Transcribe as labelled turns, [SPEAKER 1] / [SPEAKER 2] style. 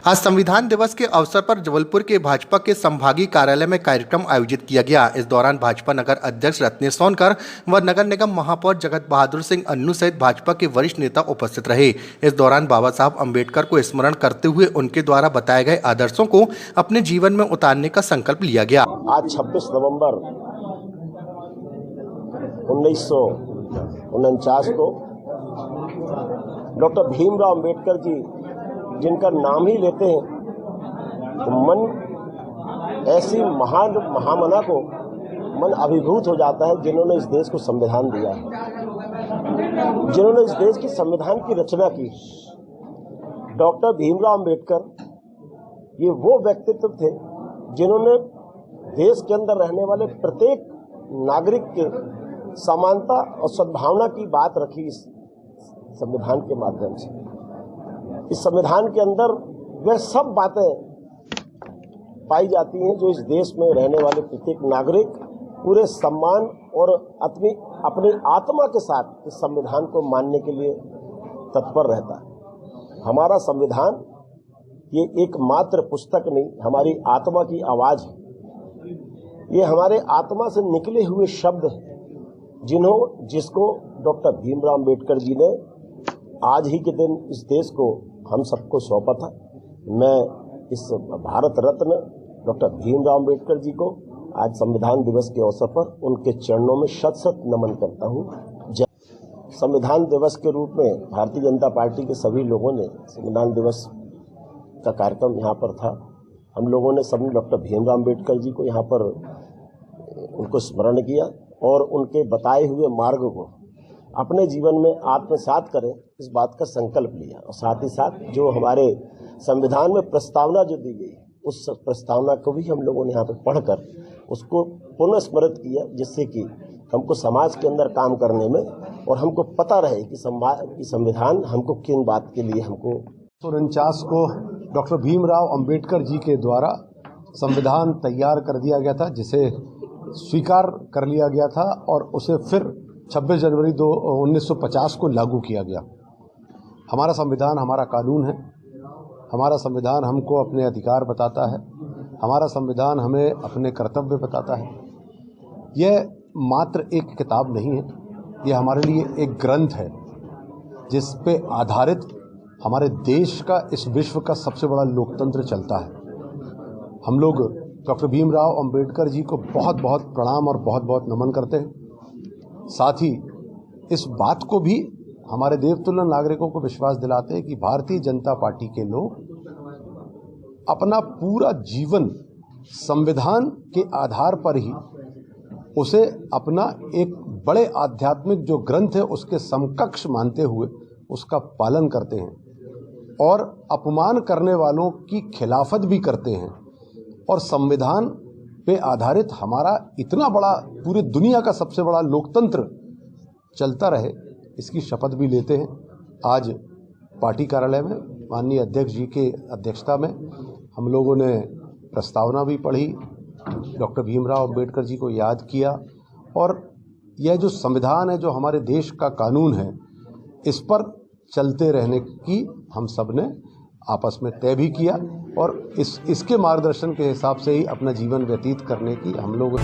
[SPEAKER 1] आज संविधान दिवस के अवसर पर जबलपुर के भाजपा के संभागीय कार्यालय में कार्यक्रम आयोजित किया गया। इस दौरान भाजपा नगर अध्यक्ष रत्नेश सोनकर व नगर निगम महापौर जगत बहादुर सिंह अन्नू सहित भाजपा के वरिष्ठ नेता उपस्थित रहे। इस दौरान बाबा साहब अम्बेडकर को स्मरण करते हुए उनके द्वारा बताए गए आदर्शों को अपने जीवन में उतारने का संकल्प लिया गया।
[SPEAKER 2] आज 26 नवंबर 1949 को डॉक्टर भीमराव अम्बेडकर जी जिनका नाम ही लेते हैं तो मन ऐसी महान महामना को मन अभिभूत हो जाता है जिन्होंने इस देश को संविधान दिया है, जिन्होंने इस देश की संविधान की रचना की। डॉक्टर भीमराव अम्बेडकर ये वो व्यक्तित्व थे जिन्होंने देश के अंदर रहने वाले प्रत्येक नागरिक के समानता और सद्भावना की बात रखी इस संविधान के माध्यम से। इस संविधान के अंदर वह सब बातें पाई जाती हैं जो इस देश में रहने वाले प्रत्येक नागरिक पूरे सम्मान और अपनी आत्मा के साथ इस संविधान को मानने के लिए तत्पर रहता है। हमारा संविधान ये एकमात्र पुस्तक नहीं, हमारी आत्मा की आवाज है। ये हमारे आत्मा से निकले हुए शब्द हैं जिसको डॉक्टर भीमराव अम्बेडकर जी ने आज ही के दिन इस देश को हम सबको सौंपा था। मैं इस भारत रत्न डॉक्टर भीमराव अम्बेडकर जी को आज संविधान दिवस के अवसर पर उनके चरणों में शत शत नमन करता हूँ। संविधान दिवस के रूप में भारतीय जनता पार्टी के सभी लोगों ने संविधान दिवस का कार्यक्रम यहाँ पर था। हम लोगों ने सबने डॉक्टर भीमराव अम्बेडकर जी को यहाँ पर उनको स्मरण किया और उनके बताए हुए मार्ग को अपने जीवन में आत्मसात करें, इस बात का संकल्प लिया। और साथ ही साथ जो हमारे संविधान में प्रस्तावना जो दी गई उस प्रस्तावना को भी हम लोगों ने यहाँ पर पढ़कर उसको पुनः स्मृत किया, जिससे कि हमको समाज के अंदर काम करने में और हमको पता रहे कि संविधान हमको किन बात के लिए हमको
[SPEAKER 3] 1949 को डॉक्टर भीमराव अम्बेडकर जी के द्वारा संविधान तैयार कर दिया गया था, जिसे स्वीकार कर लिया गया था और उसे फिर 26 जनवरी 1950 को लागू किया गया। हमारा संविधान हमारा कानून है, हमारा संविधान हमको अपने अधिकार बताता है, हमारा संविधान हमें अपने कर्तव्य बताता है। यह मात्र एक किताब नहीं है, यह हमारे लिए एक ग्रंथ है जिस पे आधारित हमारे देश का, इस विश्व का सबसे बड़ा लोकतंत्र चलता है। हम लोग डॉक्टर भीमराव अम्बेडकर जी को बहुत बहुत प्रणाम और बहुत बहुत नमन करते हैं। साथ ही इस बात को भी हमारे देवतुल्य नागरिकों को विश्वास दिलाते हैं कि भारतीय जनता पार्टी के लोग अपना पूरा जीवन संविधान के आधार पर ही उसे अपना एक बड़े आध्यात्मिक जो ग्रंथ है उसके समकक्ष मानते हुए उसका पालन करते हैं और अपमान करने वालों की खिलाफत भी करते हैं। और संविधान पे आधारित हमारा इतना बड़ा पूरी दुनिया का सबसे बड़ा लोकतंत्र चलता रहे, इसकी शपथ भी लेते हैं। आज पार्टी कार्यालय में माननीय अध्यक्ष जी के अध्यक्षता में हम लोगों ने प्रस्तावना भी पढ़ी, डॉक्टर भीमराव अम्बेडकर जी को याद किया और यह जो संविधान है, जो हमारे देश का कानून है, इस पर चलते रहने की हम सब ने आपस में तय भी किया और इसके मार्गदर्शन के हिसाब से ही अपना जीवन व्यतीत करने की हम लोग